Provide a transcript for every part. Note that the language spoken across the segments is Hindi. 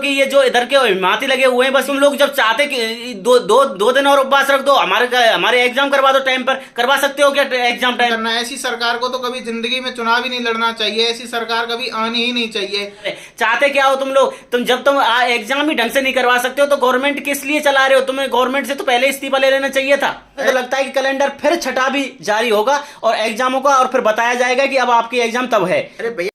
कि ये जो इधर के हिमाती लगे हुए हैं, बस तुम लोग जब चाहते कि दो दिन और उपवास रख दो, हमारे एग्जाम करवा दो टाइम पर। करवा सकते हो क्या एग्जाम टाइम करना? ऐसी सरकार को तो कभी जिंदगी में चुनाव ही नहीं लड़ना चाहिए, ऐसी सरकार कभी आनी ही नहीं चाहिए। चाहते क्या हो तुम लोग? जब तुम एग्जाम ही ढंग से नहीं करवा सकते हो तो गवर्नमेंट किस लिए चला रहे हो? तुम्हें गवर्नमेंट से तो पहले इस्तीफा ले लेना चाहिए था। तो लगता है कि कैलेंडर फिर छठा भी जारी होगा और एग्जामों का, और फिर बताया जाएगा कि अब आपकी एग्जाम तब है। अरे भैया,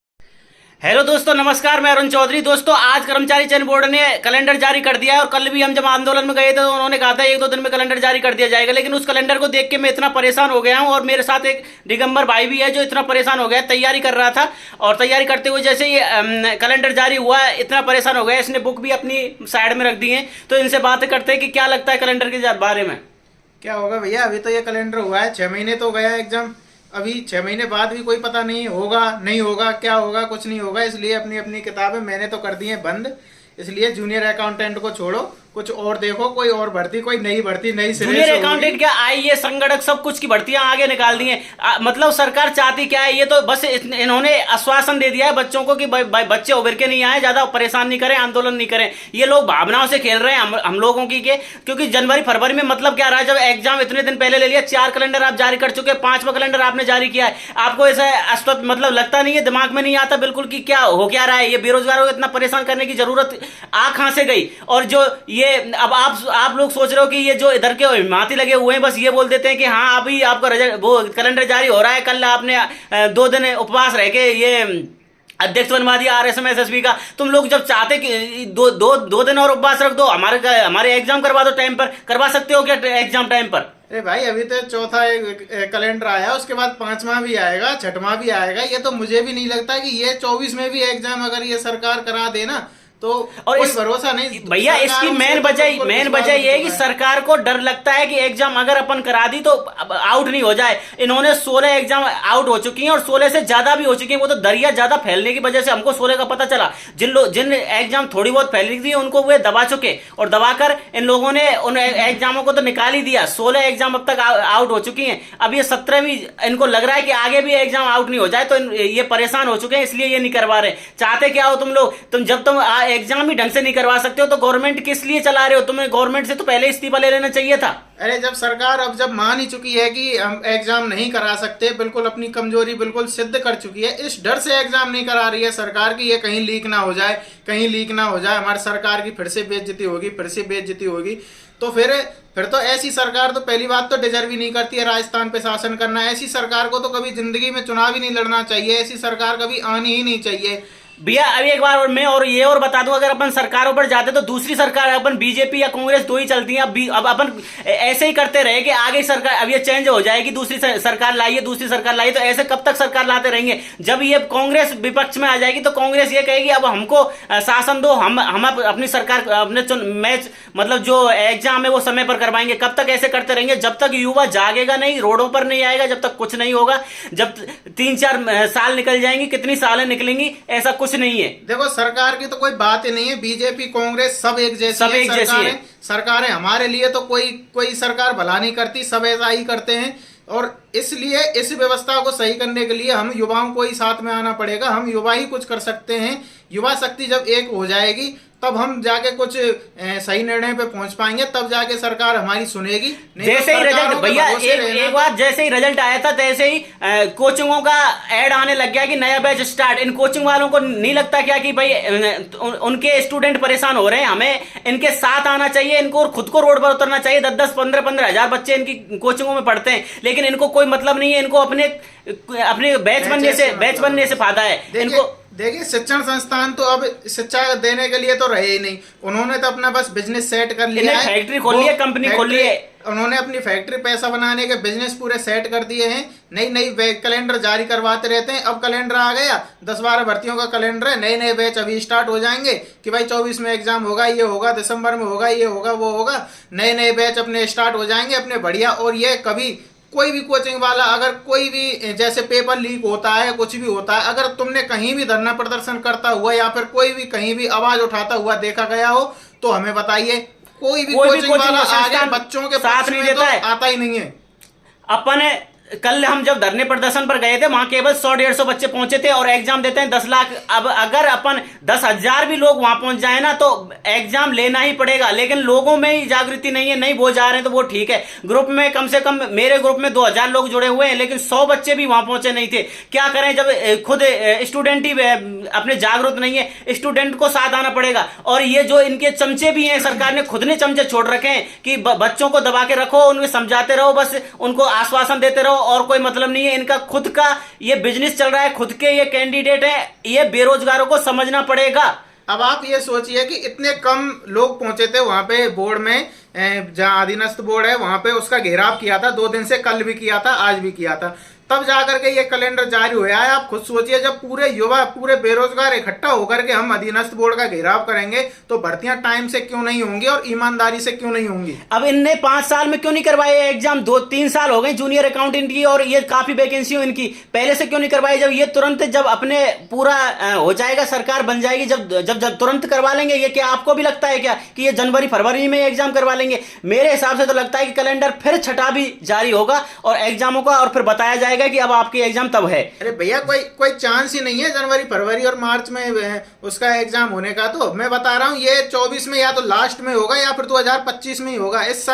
हेलो दोस्तों, नमस्कार, मैं अरुण चौधरी। दोस्तों, आज कर्मचारी चयन बोर्ड ने कैलेंडर जारी कर दिया है और कल भी हम जब आंदोलन में गए थे तो उन्होंने कहा था 1-2 दिन में कैलेंडर जारी कर दिया जाएगा। लेकिन उस कैलेंडर को देख के मैं इतना परेशान हो गया हूं, और मेरे साथ एक दिगंबर भाई भी है जो इतना परेशान हो गया, तैयारी कर रहा था और तैयारी करते हुए जैसे ये कैलेंडर जारी हुआ इतना परेशान हो गया, इसने बुक भी अपनी साइड में रख दी है। तो इनसे बातें करते हैं कि क्या लगता है कैलेंडर के बारे में। क्या होगा भैया? अभी तो ये कैलेंडर हुआ है, 6 महीने तो गया एग्जाम, अभी 6 महीने बाद भी कोई पता नहीं होगा नहीं होगा, क्या होगा, कुछ नहीं होगा। इसलिए अपनी अपनी किताबें मैंने तो कर दी हैं बंद। इसलिए जूनियर अकाउंटेंट को छोड़ो, कुछ और देखो, कोई और भर्ती, कोई नई भर्ती, नई जूनियर अकाउंटेंट क्या, आईएएस, संगणक, सब कुछ की भर्तियां आगे निकाल दी हैं। मतलब सरकार चाहती क्या है? ये तो बस इन्होंने आश्वासन दे दिया है बच्चों को कि बच्चे उभर के नहीं आए, ज्यादा परेशान नहीं करें, आंदोलन नहीं करें। ये लोग भावनाओं से खेल रहे हैं हम लोगों की के, क्योंकि जनवरी फरवरी में मतलब क्या रहा, जब एग्जाम इतने दिन पहले ले लिया, 4 कैलेंडर आप जारी कर चुके, 5वां कैलेंडर आपने जारी किया है। आपको ऐसा मतलब लगता नहीं है, दिमाग में नहीं आता बिल्कुल कि क्या हो क्या रहा है? ये बेरोजगारों को इतना परेशान करने की जरूरत कहां से गई? और जो ये अब आप लोग सोच रहे हो कि ये जो इधर के हिमाती लगे हुए हैं, बस ये बोल देते हैं कि हाँ अभी आपका रिजल्ट, वो कैलेंडर जारी हो रहा है, कल आपने 2 दिन उपवास रह के ये अध्यक्ष बनवा दिया आरएसएम एसएसबी का। तुम लोग जब चाहते कि दो दिन और उपवास रख दो, हमारे एग्जाम करवा दो टाइम पर। करवा सकते हो क्या एग्जाम टाइम पर? अरे भाई, अभी तो चौथा कैलेंडर आया, उसके बाद 5वां भी आएगा, 6वां भी आएगा। ये तो मुझे भी नहीं लगता कि ये 24 में भी एग्जाम अगर ये सरकार करा दे ना तो और कोई भरोसा नहीं भैया। इसकी मेन वजह ये है कि सरकार को डर लगता है कि एग्जाम अगर अपन करा दी तो आउट नहीं हो जाए। इन्होंने 16 एग्जाम आउट हो चुकी हैं और 16 से ज्यादा भी हो चुकी हैं। वो तो दरिया ज्यादा फैलने की वजह से हमको 16 का पता चला। जिन एग्जाम थोड़ी बहुत फैली थी उनको वे दबा चुके, और दबाकर इन लोगों ने उन एग्जामों को तो निकाल ही दिया। 16 एग्जाम अब तक आउट हो चुकी हैं। अब ये 17वीं इनको लग रहा है कि आगे भी एग्जाम आउट नहीं हो जाए, तो ये परेशान हो चुके हैं, इसलिए ये नहीं करवा रहे। चाहते क्या हो तुम लोग? जब तुम एग्जाम ही ढंग से नहीं करवा सकते हो तो गवर्नमेंट किस लिए चला रहे हो? तुम्हें गवर्नमेंट से तो पहले इस्तीफा ले लेना चाहिए था। अरे जब सरकार अब जब मान ही चुकी है कि हम एग्जाम नहीं करा सकते, बिल्कुल अपनी कमजोरी बिल्कुल सिद्ध कर चुकी है, इस डर से एग्जाम नहीं करा रही है सरकार की ये कहीं लीक ना हो जाए, कहीं लीक ना हो जाए, हमारी सरकार की फिर से बेइज्जती होगी। तो फिर तो ऐसी सरकार तो पहली बात तो डिजर्व ही नहीं करती है राजस्थान पे शासन करना। ऐसी सरकार को तो कभी जिंदगी में चुनाव ही नहीं लड़ना चाहिए, ऐसी सरकार कभी आनी ही नहीं चाहिए। भैया अभी एक बार मैं और बता दूं, अगर अपन सरकारों पर जाते तो दूसरी सरकार, अपन बीजेपी या कांग्रेस 2 ही चलती हैं। अब अपन ऐसे ही करते रहे कि आगे सरकार, अब ये चेंज हो जाएगी, दूसरी सरकार लाइए, तो ऐसे कब तक सरकार लाते रहेंगे? जब ये कांग्रेस विपक्ष में आ जाएगी तो कांग्रेस ये कहेगी अब हमको शासन दो, हम अपनी सरकार अपने मैच मतलब जो एग्जाम है वो समय पर करवाएंगे। कब तक ऐसे करते रहेंगे? जब तक युवा जागेगा नहीं, रोडों पर नहीं आएगा, जब तक कुछ नहीं होगा। जब 3-4 साल निकल जाएंगी, कितनी सालें निकलेंगी, ऐसा कुछ नहीं है। देखो, सरकार की तो कोई बात ही नहीं है, बीजेपी कांग्रेस सब एक जैसी है। सरकारें हमारे लिए तो कोई सरकार भला नहीं करती, सब ऐसा ही करते हैं। और इसलिए इस व्यवस्था को सही करने के लिए हम युवाओं को ही साथ में आना पड़ेगा। हम युवा ही कुछ कर सकते हैं। युवा शक्ति जब एक हो जाएगी तब हम जाके कुछ सही निर्णय पे पहुंच पाएंगे, तब जाके सरकार हमारी सुनेगी। जैसे ही रिजल्ट भैया एक बार जैसे ही रिजल्ट आया था तैसे ही कोचिंगों का ऐड आने लग गया कि नया बैच स्टार्ट। इन कोचिंग वालों को नहीं लगता क्या कि भाई उनके स्टूडेंट परेशान हो रहे हैं, हमें इनके साथ आना चाहिए, इनको खुद को रोड पर उतरना चाहिए। 10-10, 15-15 हजार बच्चे इनकी कोचिंगों में पढ़ते हैं, लेकिन इनको कोई मतलब नहीं है। इनको अपने बैच बनने से फायदा है इनको। देखिए, शिक्षण संस्थान तो अब शिक्षा देने के लिए तो रहे ही नहीं। उन्होंने तो अपना बस बिजनेस सेट कर लिया है, फैक्ट्री खोल ली है, कंपनी खोल ली है। उन्होंने अपनी फैक्ट्री पैसा बनाने के बिजनेस पूरे सेट कर दिए हैं। नई कैलेंडर जारी करवाते रहते हैं। अब कैलेंडर आ गया, 10-12 भर्तियों का कैलेंडर है, नए बैच अभी स्टार्ट हो जाएंगे कि भाई 24 में एग्जाम होगा, ये होगा, दिसंबर में होगा, ये होगा, वो होगा। नए बैच अपने स्टार्ट हो जाएंगे अपने बढ़िया। और ये कभी कोई भी कोचिंग वाला अगर कोई भी जैसे पेपर लीक होता है, कुछ भी होता है, अगर तुमने कहीं भी धरना प्रदर्शन करता हुआ या फिर कोई भी कहीं भी आवाज उठाता हुआ देखा गया हो तो हमें बताइए। कोई भी कोचिंग वाला आगे बच्चों के साथ नहीं देता है, आता ही नहीं है। अपन कल हम जब धरने प्रदर्शन पर गए थे वहां केवल 100-150 बच्चे पहुंचे थे और एग्जाम देते हैं 10 लाख। अब अगर अपन 10,000 भी लोग वहां पहुंच जाए ना तो एग्जाम लेना ही पड़ेगा, लेकिन लोगों में ही जागृति नहीं है, नहीं वो जा रहे हैं तो वो ठीक है। ग्रुप में कम से कम मेरे ग्रुप में 2000 लोग जुड़े हुए हैं, लेकिन 100 बच्चे भी वहां पहुंचे नहीं थे। क्या करें जब खुद स्टूडेंट ही अपने जागरूक नहीं है, स्टूडेंट को साथ आना पड़ेगा। और ये जो इनके चमचे भी हैं, सरकार ने खुद ने चमचे छोड़ रखे हैं कि बच्चों को दबा के रखो, उन्हें समझाते रहो, बस उनको आश्वासन देते रहो और कोई मतलब नहीं है। इनका खुद का ये बिजनेस चल रहा है, खुद के ये कैंडिडेट है, ये बेरोजगारों को समझना पड़ेगा। अब आप ये सोचिए कि इतने कम लोग पहुंचे थे वहां पे बोर्ड में, जहां अधीनस्थ बोर्ड है वहां पे उसका घेराव किया था 2 दिन से, कल भी किया था, आज भी किया था, तब जाकर के ये कैलेंडर जारी हुआ है। आप खुद सोचिए जब पूरे युवा, पूरे बेरोजगार इकट्ठा होकर के हम अधीनस्थ बोर्ड का घेराव करेंगे तो भर्तियां टाइम से क्यों नहीं होंगी और ईमानदारी से क्यों नहीं होंगी। अब इनने 5 साल में क्यों नहीं करवाए एग्जाम? 2-3 साल हो गए जूनियर अकाउंटेंट की और ये काफी वैकेंसी हो इनकी, पहले से क्यों नहीं करवाए? जब ये तुरंत जब अपने पूरा हो जाएगा, सरकार बन जाएगी, जब तुरंत करवा लेंगे। ये क्या आपको भी लगता है क्या कि ये जनवरी फरवरी में एग्जाम करवा लेंगे? मेरे हिसाब से तो लगता है कि कैलेंडर फिर छठा भी जारी होगा और एग्जामों का, और फिर बताया जाएगा कि अब आपके एग्जाम तब है। अरे भैया कोई चांस ही नहीं है जनवरी फरवरी और मार्च में उसका एग्जाम होने का। तो मैं बता रहा हूँ ये 24 में या तो लास्ट में होगा या फिर 2025 में ही होगा। इस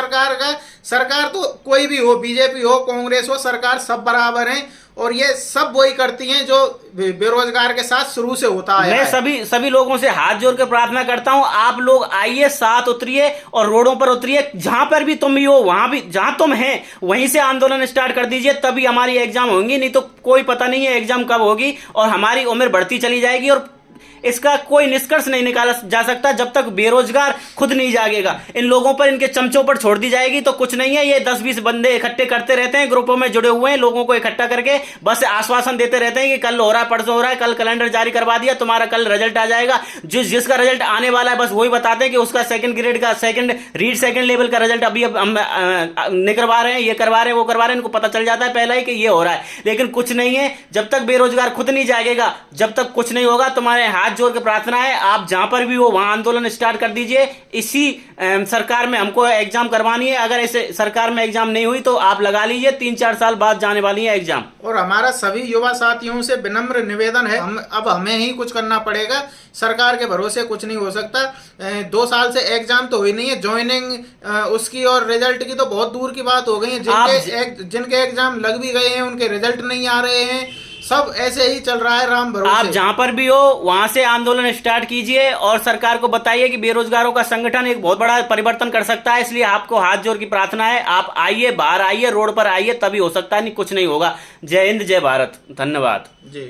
सरकार तो कोई भी हो, बीजेपी हो, कांग्रेस हो, सरकार सब बराबर है और ये सब वही करती हैं जो बेरोजगार के साथ शुरू से होता है। मैं सभी लोगों से हाथ जोड़ के प्रार्थना करता हूं, आप लोग आइए, साथ उतरिए और रोडों पर उतरिए। जहां पर भी तुम भी हो, वहां भी जहां तुम हैं वहीं से आंदोलन स्टार्ट कर दीजिए, तभी हमारी एग्जाम होंगी। नहीं तो कोई पता नहीं है एग्जाम कब होगी और हमारी उम्र बढ़ती चली जाएगी और इसका कोई निष्कर्ष नहीं निकाला जा सकता जब तक बेरोजगार खुद नहीं जागेगा। इन लोगों पर, इनके चमचों पर छोड़ दी जाएगी तो कुछ नहीं है। ये 10-20 बंदे इकट्ठे करते रहते हैं, ग्रुपों में जुड़े हुए हैं, लोगों को इकट्ठा करके बस आश्वासन देते रहते हैं कि कल हो रहा है, परसों हो रहा है, कल कैलेंडर जारी करवा दिया, तुम्हारा कल रिजल्ट आ जाएगा। जिसका रिजल्ट आने वाला है बस वही बताते हैं कि उसका सेकंड ग्रेड का, सेकंड लेवल का रिजल्ट अभी हम नहीं करवा रहे हैं, ये करवा रहे हैं, वो करवा रहे हैं। इनको पता चल जाता है पहला ही कि ये हो रहा है, लेकिन कुछ नहीं है। जब तक बेरोजगार खुद नहीं जागेगा, जब तक कुछ नहीं होगा। तुम्हारे हाथ जोड़ के प्रार्थना है, आप जहां पर भी हो वहां आंदोलन स्टार्ट कर दीजिए। इसी सरकार में हमको एग्जाम करवानी है, अगर इस सरकार में एग्जाम नहीं हुई तो आप लगा लीजिए, 3-4 साल बाद जाने वाली है एग्जाम। और हमारा सभी युवा साथियों से विनम्र निवेदन है, अब हमें ही कुछ करना पड़ेगा, सरकार के भरोसे कुछ नहीं हो सकता। 2 साल से एग्जाम तो हुई नहीं है, ज्वाइनिंग उसकी और रिजल्ट की तो बहुत दूर की बात हो गई है। जिनके एग्जाम लग भी गए हैं उनके रिजल्ट नहीं आ रहे हैं, सब ऐसे ही चल रहा है राम भरोसे। आप जहां पर भी हो वहां से आंदोलन स्टार्ट कीजिए और सरकार को बताइए कि बेरोजगारों का संगठन एक बहुत बड़ा परिवर्तन कर सकता है। इसलिए आपको हाथ जोड़ की प्रार्थना है, आप आइए, बाहर आइए, रोड पर आइए, तभी हो सकता है, नहीं कुछ नहीं होगा। जय हिंद, जय भारत, धन्यवाद जी।